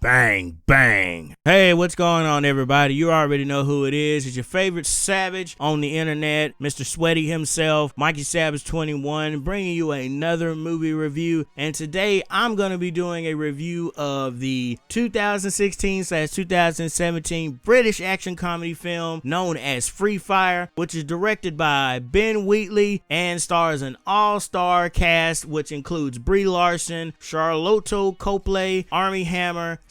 Bang, bang. Hey, what's going on, everybody? You already know who it is. It's your favorite savage on the internet, Mr. Sweaty himself, Mikey Savage 21, bringing you another movie review. And today, I'm going to be doing a review of the 2016/2017 British action comedy film known as Free Fire, which is directed by Ben Wheatley and stars an all-star cast, which includes Brie Larson, Sharlto, Copley, Armie,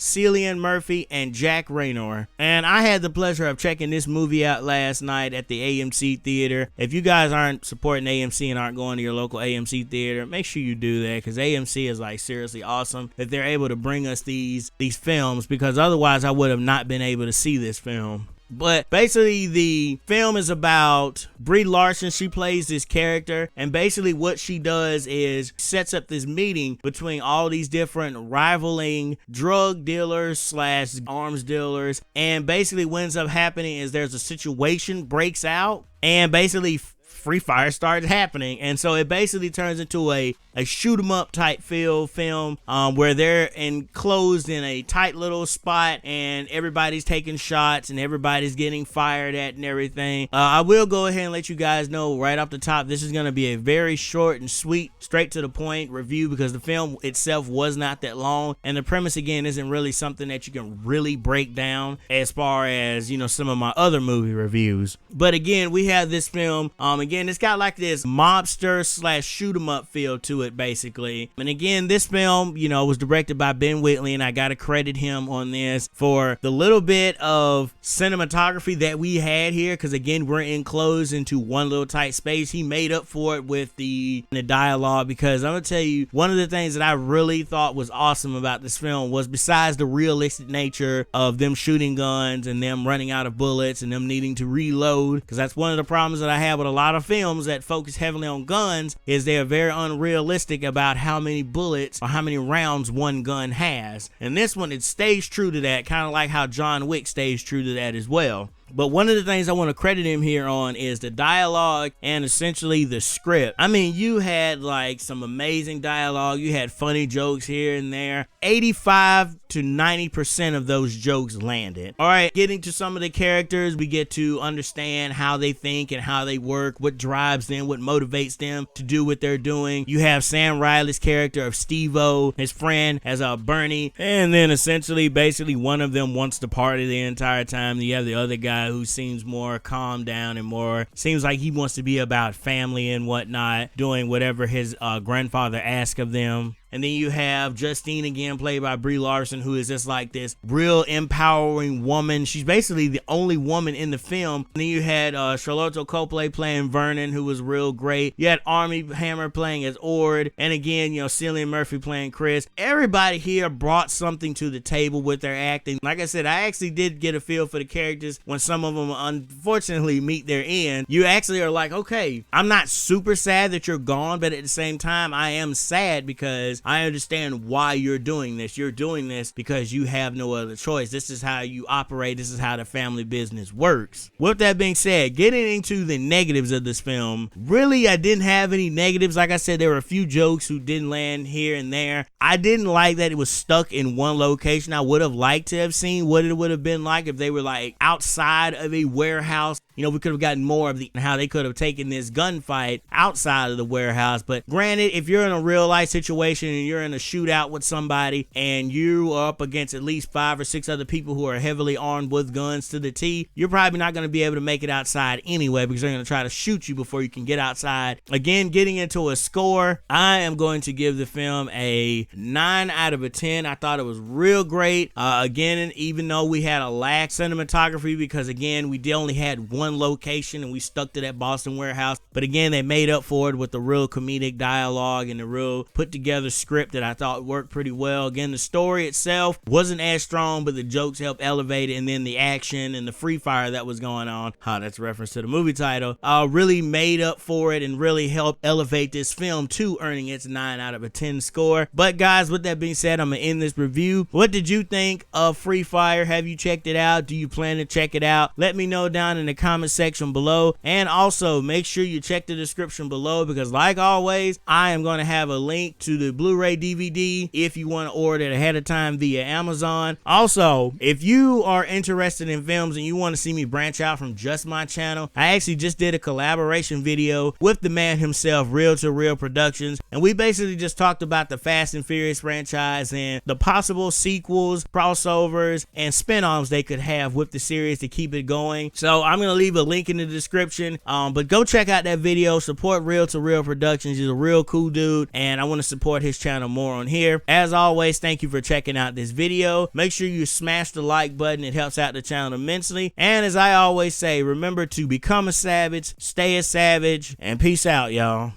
Cillian Murphy, and Jack Reynor. And I had the pleasure of checking this movie out last night at the AMC theater. If you guys aren't supporting AMC and aren't going to your local AMC theater, make sure you do that, because AMC is like seriously awesome that they're able to bring us these films, because otherwise I would have not been able to see this film. But basically, the film is about Brie Larson. She plays this character, and basically what she does is sets up this meeting between all these different rivaling drug dealers slash arms dealers, and basically what ends up happening is there's a situation breaks out, and basically Free Fire starts happening. And so it basically turns into a shoot 'em up type film where they're enclosed in a tight little spot and everybody's taking shots and everybody's getting fired at and everything. I will go ahead and let you guys know right off the top, this is going to be a very short and sweet, straight to the point review, because the film itself was not that long, and the premise again isn't really something that you can really break down as far as, you know, some of my other movie reviews. But again, we have this film, again, it's got like this mobster slash shoot 'em up feel to it, basically. And again, this film, you know, was directed by Ben Wheatley, and I gotta credit him on this for the little bit of cinematography that we had here, because again, we're enclosed into one little tight space. He made up for it with the dialogue, because I'm gonna tell you, one of the things that I really thought was awesome about this film was, besides the realistic nature of them shooting guns and them running out of bullets and them needing to reload, because that's one of the problems that I have with a lot of films that focus heavily on guns, is they are very unrealistic about how many bullets or how many rounds one gun has. And this one, it stays true to that, kind of like how John Wick stays true to that as well. But one of the things I want to credit him here on is the dialogue and essentially the script. I mean, you had like some amazing dialogue. You had funny jokes here and there. 85 to 90% of those jokes landed. All right, getting to some of the characters, we get to understand how they think and how they work, what drives them, what motivates them to do what they're doing. You have Sam Riley's character of Steve-O, his friend as Bernie, and then essentially basically one of them wants to party the entire time. You have the other guy who seems more calm down and more seems like he wants to be about family and whatnot, doing whatever his grandfather asks of them. And then you have Justine, again played by Brie Larson, who is just like this real empowering woman. She's basically the only woman in the film. And then you had Sharlto Copley playing Vernon, who was real great. You had Armie playing as Ord, and again, you know, Cillian Murphy playing Chris. Everybody here brought something to the table with their acting. Like I said, I actually did get a feel for the characters when some of them unfortunately meet their end. You actually are like, okay, I'm not super sad that you're gone, but at the same time, I am sad because I understand why you're doing this. You're doing this because you have no other choice. This is how you operate. This is how the family business works. With that being said, getting into the negatives of this film, really, I didn't have any negatives. Like I said, there were a few jokes who didn't land here and there. I didn't like that it was stuck in one location. I would have liked to have seen what it would have been like if they were like outside of a warehouse. You know, we could have gotten more of how they could have taken this gunfight outside of the warehouse. But granted, if you're in a real life situation and you're in a shootout with somebody and you are up against at least 5 or 6 other people who are heavily armed with guns to the teeth, you're probably not going to be able to make it outside anyway, because they're going to try to shoot you before you can get outside. Again, getting into a score, I am going to give the film a 9 out of 10. I thought it was real great. Again, even though we had a lack cinematography, because again, we only had one location and we stuck to that Boston warehouse. But again, they made up for it with the real comedic dialogue and the real put together script that I thought worked pretty well. Again, the story itself wasn't as strong, but the jokes helped elevate it, and then the action and the free fire that was going on, that's a reference to the movie title, really made up for it and really helped elevate this film to earning its 9 out of 10 score. But guys, with that being said, I'm gonna end this review. What did you think of Free Fire? Have you checked it out? Do you plan to check it out? Let me know down in the comments comment section below. And also make sure you check the description below, because like always, I am going to have a link to the Blu-ray DVD if you want to order it ahead of time via Amazon. Also, if you are interested in films and you want to see me branch out from just my channel, I actually just did a collaboration video with the man himself, Reel to Reel Productions, and we basically just talked about the Fast and Furious franchise and the possible sequels, crossovers, and spin-offs they could have with the series to keep it going. So I'm going to leave a link in the description, but go check out that video. Support Reel to Reel Productions. He's a real cool dude, and I want to support his channel more on here. As always, thank you for checking out this video. Make sure you smash the like button. It helps out the channel immensely. And as I always say, remember to become a savage, stay a savage, and peace out, y'all.